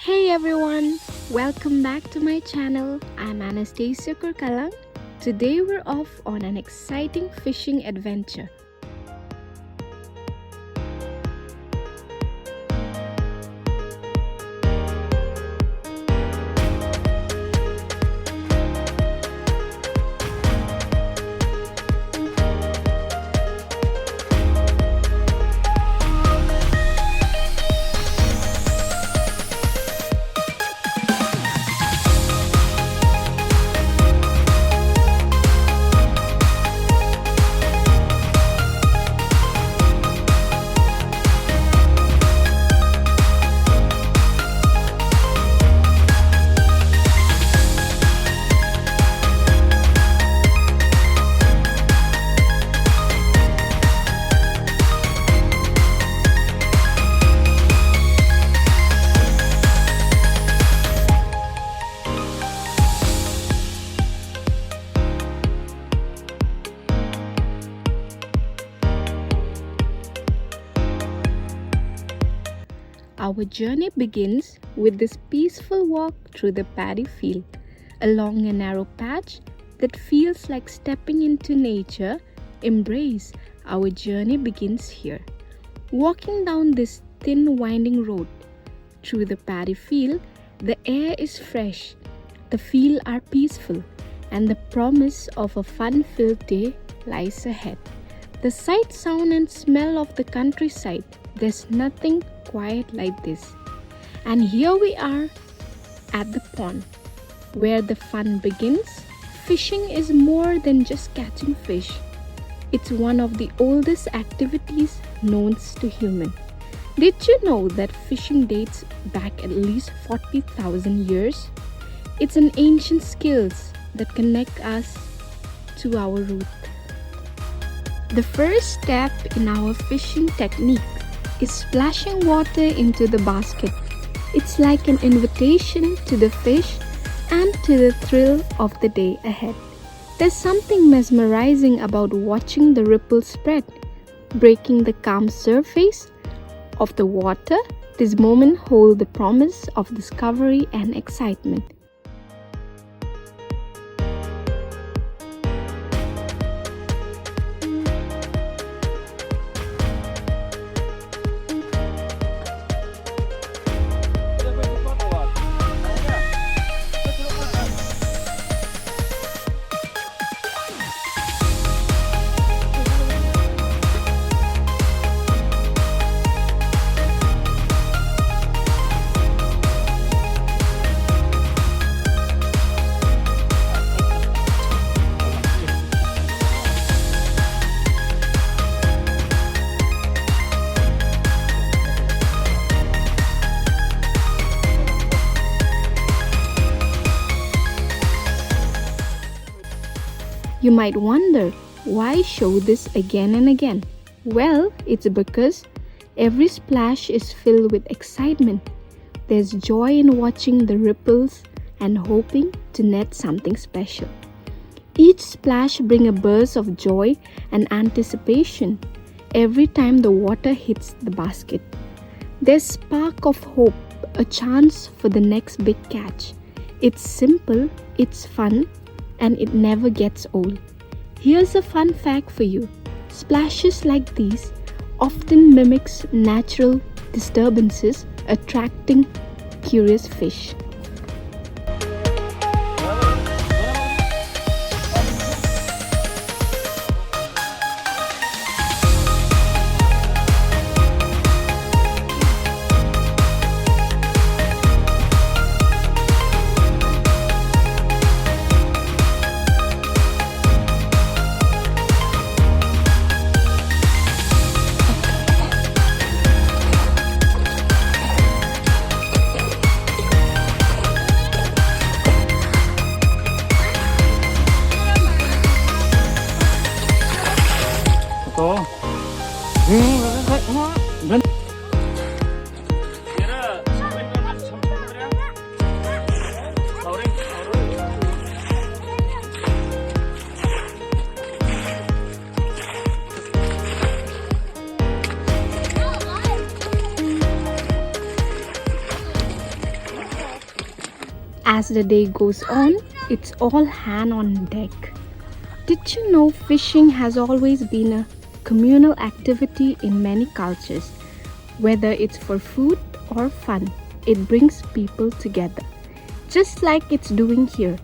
Hey everyone, welcome back to my channel. I'm Anastacia Kurkalang. Today we're off on an exciting fishing adventure. Our journey begins with this peaceful walk through the paddy field, along a narrow patch that feels like stepping into nature. Embrace. Our journey begins here. Walking down this thin winding road through the paddy field, the air is fresh, the fields are peaceful, and the promise of a fun-filled day lies ahead. The sight, sound, and smell of the countryside, there's nothing quiet like this. And here we are at the pond where the fun begins. Fishing is more than just catching fish. It's one of the oldest activities known to human. Did you know that fishing dates back at least 40,000 years? It's an ancient skill that connect us to our root. The first step in our fishing technique is splashing water into the basket. It's like an invitation to the fish and to the thrill of the day ahead. There's something mesmerizing about watching the ripples spread, breaking the calm surface of the water. This moment holds the promise of discovery and excitement. You might wonder, why show this again and again? Well, it's because every splash is filled with excitement. There's joy in watching the ripples and hoping to net something special. Each splash brings a burst of joy and anticipation every time the water hits the basket. There's a spark of hope, a chance for the next big catch. It's simple, it's fun, and it never gets old. Here's a fun fact for you. Splashes like these often mimics natural disturbances, attracting curious fish. As the day goes on, it's all hand on deck. Did you know fishing has always been a communal activity in many cultures? Whether it's for food or fun, it brings people together. Just like it's doing here.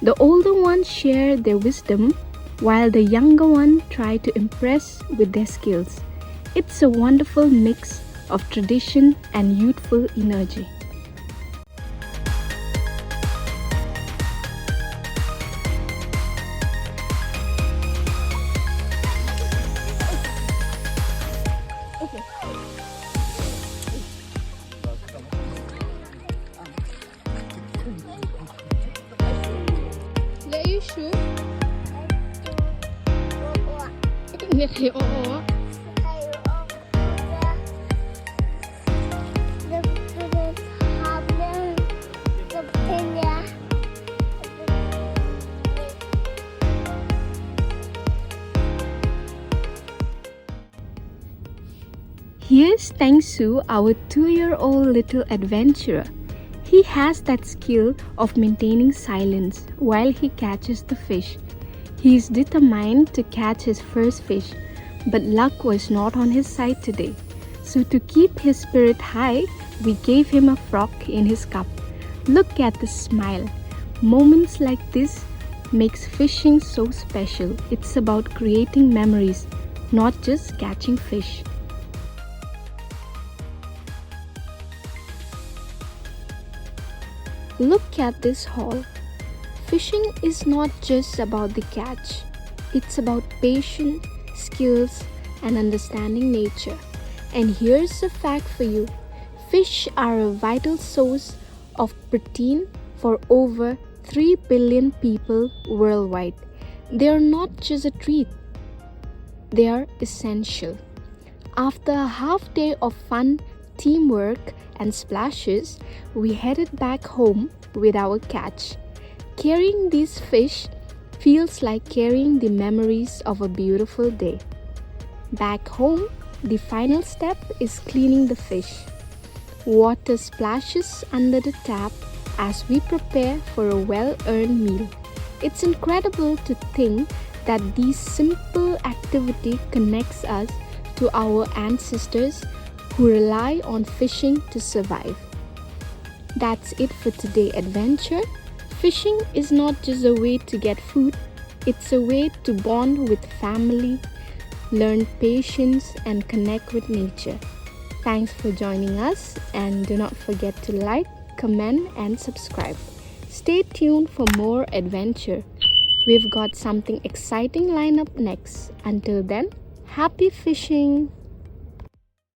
The older ones share their wisdom while the younger ones try to impress with their skills. It's a wonderful mix of tradition and youthful energy. Here's Tangsu, our 2-year-old little adventurer. He has that skill of maintaining silence while he catches the fish. He is determined to catch his first fish, but luck was not on his side today. So to keep his spirit high, we gave him a frog in his cup. Look at the smile. Moments like this makes fishing so special. It's about creating memories, not just catching fish. Look at this haul. Fishing is not just about the catch. It's about patience, skills, and understanding nature. And here's a fact for you. Fish are a vital source of protein for over 3 billion people worldwide. They are not just a treat. They are essential. After a half day of fun, teamwork, and splashes, we headed back home with our catch. Carrying these fish feels like carrying the memories of a beautiful day. Back home, the final step is cleaning the fish. Water splashes under the tap as we prepare for a well-earned meal. It's incredible to think that this simple activity connects us to our ancestors who rely on fishing to survive. That's it for today's adventure. Fishing is not just a way to get food, it's a way to bond with family, learn patience, and connect with nature. Thanks for joining us, and do not forget to like, comment, and subscribe. Stay tuned for more adventure. We've got something exciting lined up next. Until then, happy fishing!